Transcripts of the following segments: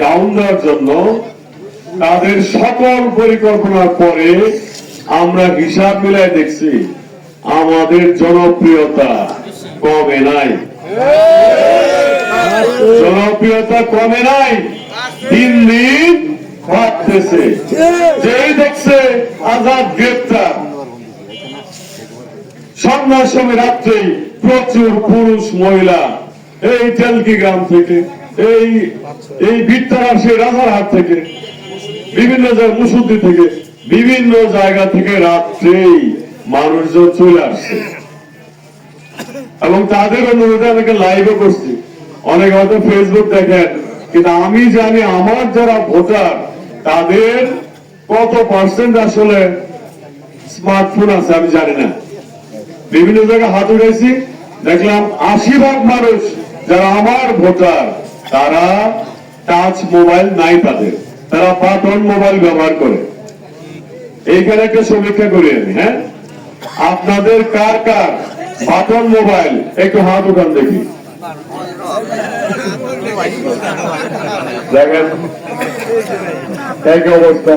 Rounder জন্য তাদের সকল পরিকল্পনার পরে আমরা হিসাব মিলাই দেখছি আমাদের জনপ্রিয়তা কমে নাই, জনপ্রিয়তা কমে নাই, দিন দিন বাড়তেছে। যেই দেখছে আজাদ গ্রেপ্তার, সন্ধ্যার সময় রাত্রেই প্রচুর পুরুষ মহিলা এই তেলকি গ্রাম থেকে, এই ভিত্তারা সেই রাজারহাট থেকে, বিভিন্ন জায়গায় মুসুদ্দি থেকে, বিভিন্ন জায়গা থেকে রাত্রেই মানুষজন চলে আসছে এবং তাদের অনুরোধে অনেকে লাইভও করছি, অনেকে হয়তো ফেসবুক দেখেন, কিন্তু আমি জানি আমার যারা ভোটার তাদের কত পার্সেন্ট আসলে স্মার্টফোন আছে আমি জানি না। বিভিন্ন জায়গায় হাত উঠেছি, দেখলাম 80% মানুষ যারা আমার ভোটার তারা টাচ মোবাইল নাই, তারা বাটন মোবাইল ব্যবহার করে। এইখানে একটা সমীক্ষা করি আমি, হ্যাঁ, আপনাদের কার কার বাটন মোবাইল একটু হাত উঠান দেখি। দেখেন একই অবস্থা।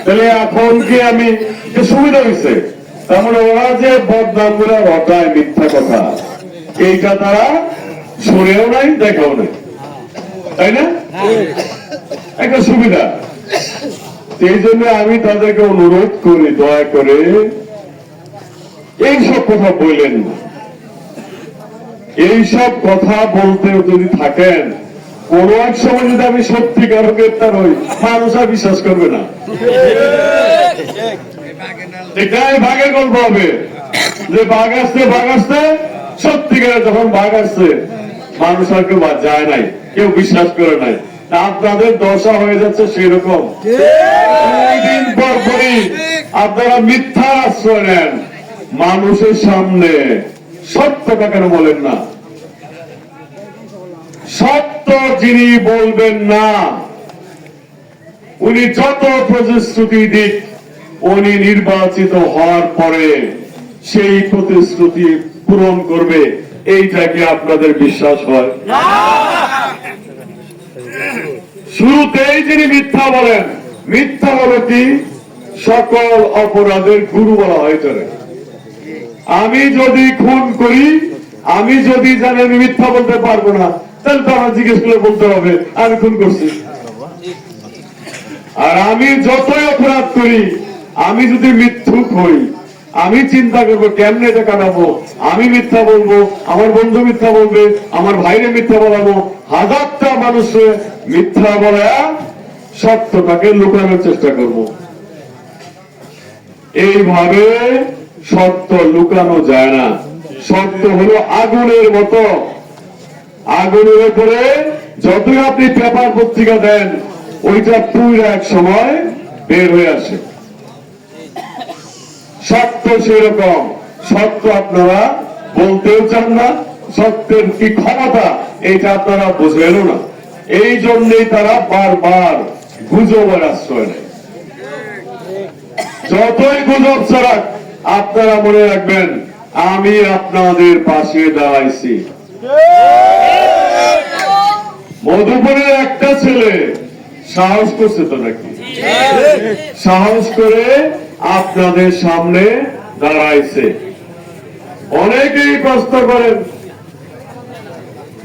তাহলে এখন কি আমি সুবিধা হয়েছে, তার মানে ওরা যে বদনাম গুলা রটায় মিথ্যা কথা, এইটা তারা শুনেও নাই দেখাও নাই, তাই না? একটা সুবিধা। এই জন্য আমি তাদেরকে অনুরোধ করি, দয়া করে এইসব কথা বললেন না। এইসব কথা বলতে যদি থাকেন, কোন এক সময় যদি আমি সত্যিকার গ্রেপ্তার হই, মানুষ আর বিশ্বাস করবে না। এটাই ভাগের গল্প হবে যে বাঘ আসতে সত্যিকারে যখন বাঘ আসছে মানুষ আর কেউ যায় নাই, কেউ বিশ্বাস করে নাই। আপনাদের দশা হয়ে যাচ্ছে সেরকম। দিন পর পরই আপনারা মিথ্যা আশ্রয় নেন মানুষের সামনে। সত্যটা কেন বলেন না? সত্য যিনি বলবেন না, উনি যত প্রতিশ্রুতি দিক, উনি নির্বাচিত হওয়ার পরে সেই প্রতিশ্রুতি পূরণ করবে, এইটা কি আপনাদের বিশ্বাস হয়? শুরুতেই যিনি মিথ্যা বলেন, মিথ্যা বলে কি সকল অপরাধের গুরু বলা হয়। আমি যদি খুন করি, আমি যদি জানি আমি মিথ্যা বলতে পারবো না, তাহলে তো আমার জিজ্ঞেস করে বলতে হবে আমি খুন করছি। আর আমি যতই অপরাধ করি, আমি যদি মিথ্যুক হই, আমি চিন্তা করবো কেমনে এটা কাটাবো। আমি মিথ্যা বলবো, আমার বন্ধু মিথ্যা বলবে, আমার ভাইরে মিথ্যা বলাবো, হাজারটা মানুষের মিথ্যা বলা সত্যটাকে লুকানোর চেষ্টা করব। এইভাবে সত্য লুকানো যায় না। সত্য হলো আগুনের মতো, আগুনের উপরে যতই আপনি পেপার পত্রিকা দেন, ওইটা পুরো এক সময় বের হয়ে আসে। সত্য সেরকম, সত্য আপনারা বলতেও চান না, সত্যের কি ক্ষমতা এটা আপনারা বুঝবেনও না। এই জন্যই তারা বারবার গুজবের আশ্রয় নেয়। যতই গুজব ছড়াক, আপনারা মনে রাখবেন আমি আপনাদের পাশে দাঁড়াইছি। মধুপুরের একটা ছেলে সাহস করছে তো নাকি, সাহস করে আপনাদের সামনে দাঁড়াইছে। অনেকেই প্রশ্ন করেন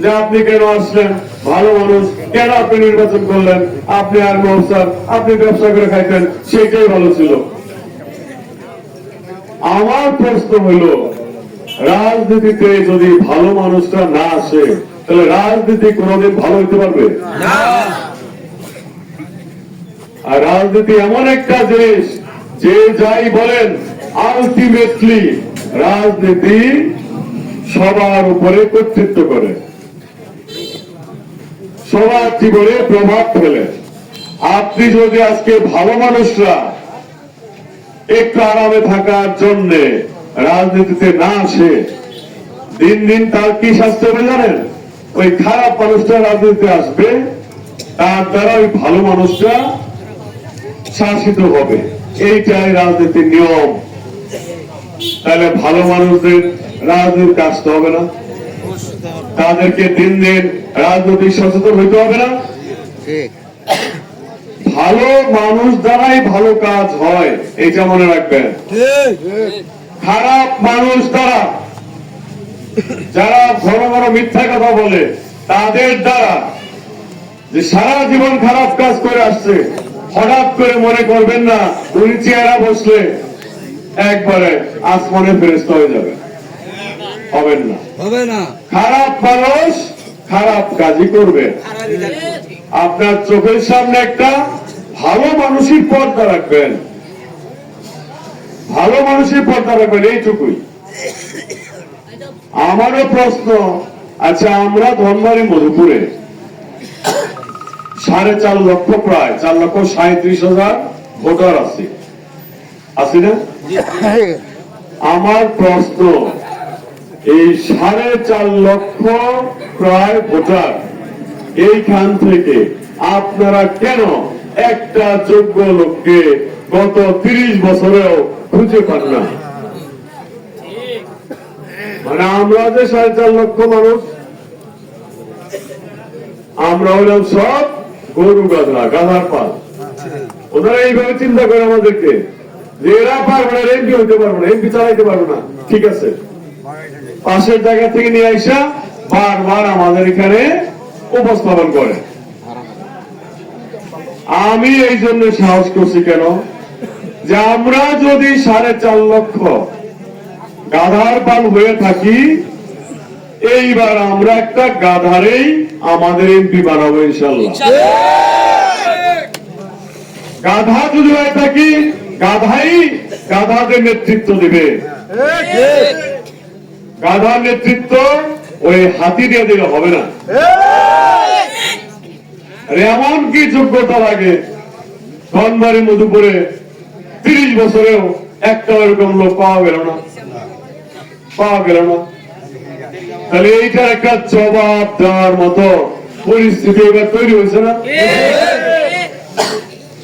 যে আপনি কেন আসলেন, ভালো মানুষ, কেন আপনি নির্বাচন করলেন, আপনি আর্মি অফিসার, আপনি ব্যবসা করে খাইতেন, সেটাই ভালো ছিল। আমার প্রশ্ন হইল, রাজনীতিতে যদি ভালো মানুষটা না আসে, তাহলে রাজনীতি কোনদিন ভালো হইতে পারবে? আর রাজনীতি এমন একটা জিনিস, যে যাই বলেন আলটিমেটলি রাজনীতি সবার উপরে কর্তৃত্ব করে, সবার জীবনে প্রভাব ফেলে। আপনি যদি আজকে ভালো মানুষরা একটু আরামে থাকার জন্য রাজনীতিতে না আসে, দিন দিন তার কি শাস্তি হবে জানেন? ওই খারাপ মানুষটা রাজনীতিতে আসবে, তার দ্বারা ওই ভালো মানুষটা শাসিত হবে। এইটাই রাজনীতির নিয়ম। তাহলে ভালো মানুষদের রাজনীতি আসতে হবে না? তাদেরকে দিন দিন রাজনৈতিক সচেতন হইতে হবে না? ভালো মানুষ দ্বারাই ভালো কাজ হয়, এটা মনে রাখবেন। খারাপ মানুষ দ্বারা, যারা ঘন ঘন মিথ্যা কথা বলে, তাদের দ্বারা যে সারা জীবন খারাপ কাজ করে আসছে, হঠাৎ করে মনে করবেন না উনি চেহারা বসলে একবারে আসমানে ফেরেশতা হয়ে যাবে, হবেন না, হবে না। খারাপ মানুষ খারাপ কাজই করবে। আপনার চোখের সামনে একটা ভালো মানুষের পর্দা রাখবেন, ভালো মানুষের পর্দা রাখবেন, এইটুকুই। আমারও প্রশ্ন, আচ্ছা আমরা ধনবাড়ি মধুপুরে 4.5 লক্ষ, প্রায় 4,37,000 ভোটার আছি না? আমার প্রশ্ন, এই 4.5 লক্ষ প্রায় ভোটার, এইখান থেকে আপনারা কেন একটা যোগ্য লোককে গত 30 বছরেও খুঁজে পান না? মানে আমরা যে 4.5 লক্ষ মানুষ, আমরা হলাম সব গরু গাধা, গাধার পাল। ওনারা এইভাবে চিন্তা করে আমাদেরকে যে এরা পারবে না, এমপি হইতে পারবে না, এমপি চালাইতে পারবে না। ঠিক আছে, পাশের জায়গা থেকে নিয়ে আসা বারবার আমাদের এখানে উপস্থাপন করে। আমি এই জন্য সাহস করছি কেন, যে আমরা যদি 4.5 লক্ষ গাধার পাল হয়ে থাকি, এইবার আমরা একটা গাধারেই আমাদের এমপি বানাবো ইনশাল্লাহ। গাধা যদি হয়ে থাকি, গাধাই গাধাদের নেতৃত্ব দিবে। গাধার নেতৃত্ব ওই হাতি দিয়ে দিলে হবে না। এমন কি যোগ্যতা লাগে, ধনবাড়ি মধুপুরে 30 বছরেও একটা এরকম লোক পাওয়া গেল না। তাহলে এইটার একটা জবাব দেওয়ার মতো পরিস্থিতি এবার তৈরি হয়েছে না?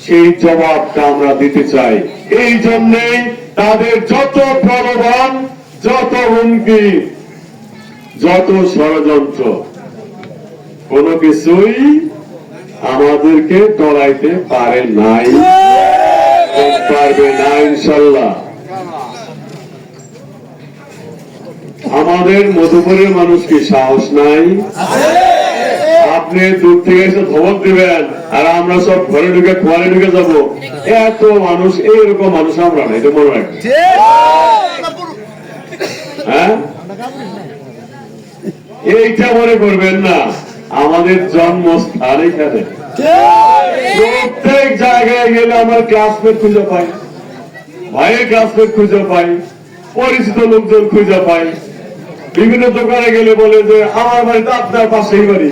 সেই জবাবটা আমরা দিতে চাই। এই জন্যই তাদের যত প্রলোভন, যত হুমকি, যত ষড়যন্ত্র, কোনো কিছুই আমাদেরকে টলাইতে পারে নাই, পারবে না ইনশাল্লাহ। আমাদের মধুপুরের মানুষ কি সাহস নাই? আপনি দূর থেকে এসে খবর দিবেন আর আমরা সব ঘরে ঢুকে খোয়ারে ঢুকে যাবো, এত মানুষ, এইরকম মানুষ আমরা না, এটা মনে রাখবেন। হ্যাঁ, এইটা মনে করবেন না আমাদের জন্মস্থান এখানে। প্রত্যেক জায়গায় গেলে আমার ক্লাসমেট খুঁজে পাই, ভাইয়ের ক্লাসমেট খুঁজে পাই, পরিচিত লোকজন খুঁজে পাই। বিভিন্ন দোকানে গেলে বলে যে আমার বাড়িতে আপনার পাশেই বাড়ি।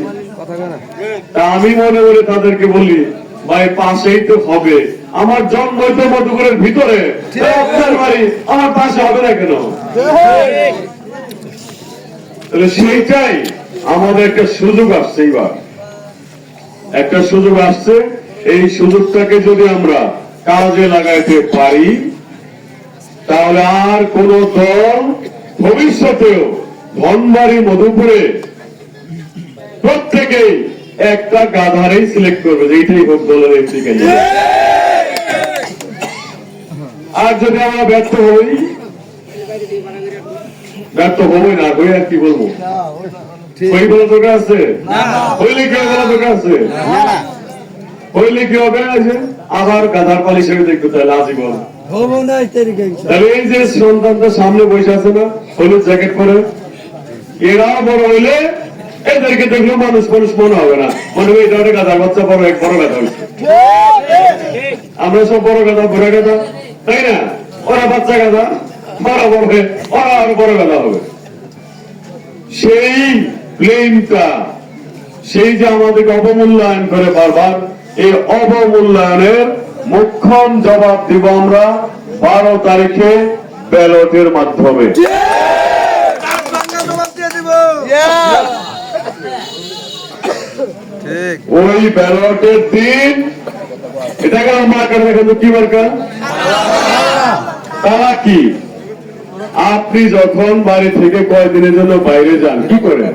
তা আমি মনে মনে তাদেরকে বলি, ভাই পাশেই তো হবে, আমার জন্ম তো মধুপুরের ভিতরে, আপনার বাড়ি আমার পাশে হবে না কেন? তাহলে সেইটাই আমাদের একটা সুযোগ আসছে, এইবার একটা সুযোগ আসছে। এই সুযোগটাকে যদি আমরা কাজে লাগাইতে পারি, তাহলে আর কোন দল ভবিষ্যতেও ধনবাড়ি মধুপুরে প্রত্যেকেই একটা গাধারেই সিলেক্ট করবে, যে এইটাই হোক দলের এমপি ক্যান্ডিডেট। আর যদি আমরা ব্যর্থ হই না, হই আর কি বলবো, হই বলা দরকার আছে? হইলে কি বলা দরকার আছে? হইলে কি হবে? আবার গাধার পাল হিসেবে দেখতে চাইলে আজীবন। তাহলে এই যে সন্তানটা সামনে বসে আছে না, হলুদ জ্যাকেট পরে, এরা বড় হইলে এদেরকে দেখলেও মানুষ মনে হবে না, মনে হবে এটা একটা গাধার বাচ্চা, বড় এক বড় গাধা হয়েছে। আমরা সব বড় গাধা, বুড়া গাধা, তাই না? ওরা বাচ্চা গাধা, বড় বড় হয়ে ওরা আরো বড় গাধা হবে। সেই ব্লেমটা, সেই যে আমাদেরকে অবমূল্যায়ন করে বারবার, এই অবমূল্যায়নের মোক্ষম জবাব দিব আমরা 12 তারিখে ব্যালটের মাধ্যমে। ওই ব্যালটের দিন, এটাকে মার্কার দেখেন তো, কি মার্কার? তারা কি, আপনি যখন বাড়ি থেকে কয়েকদিনের জন্য বাইরে যান, কি করেন?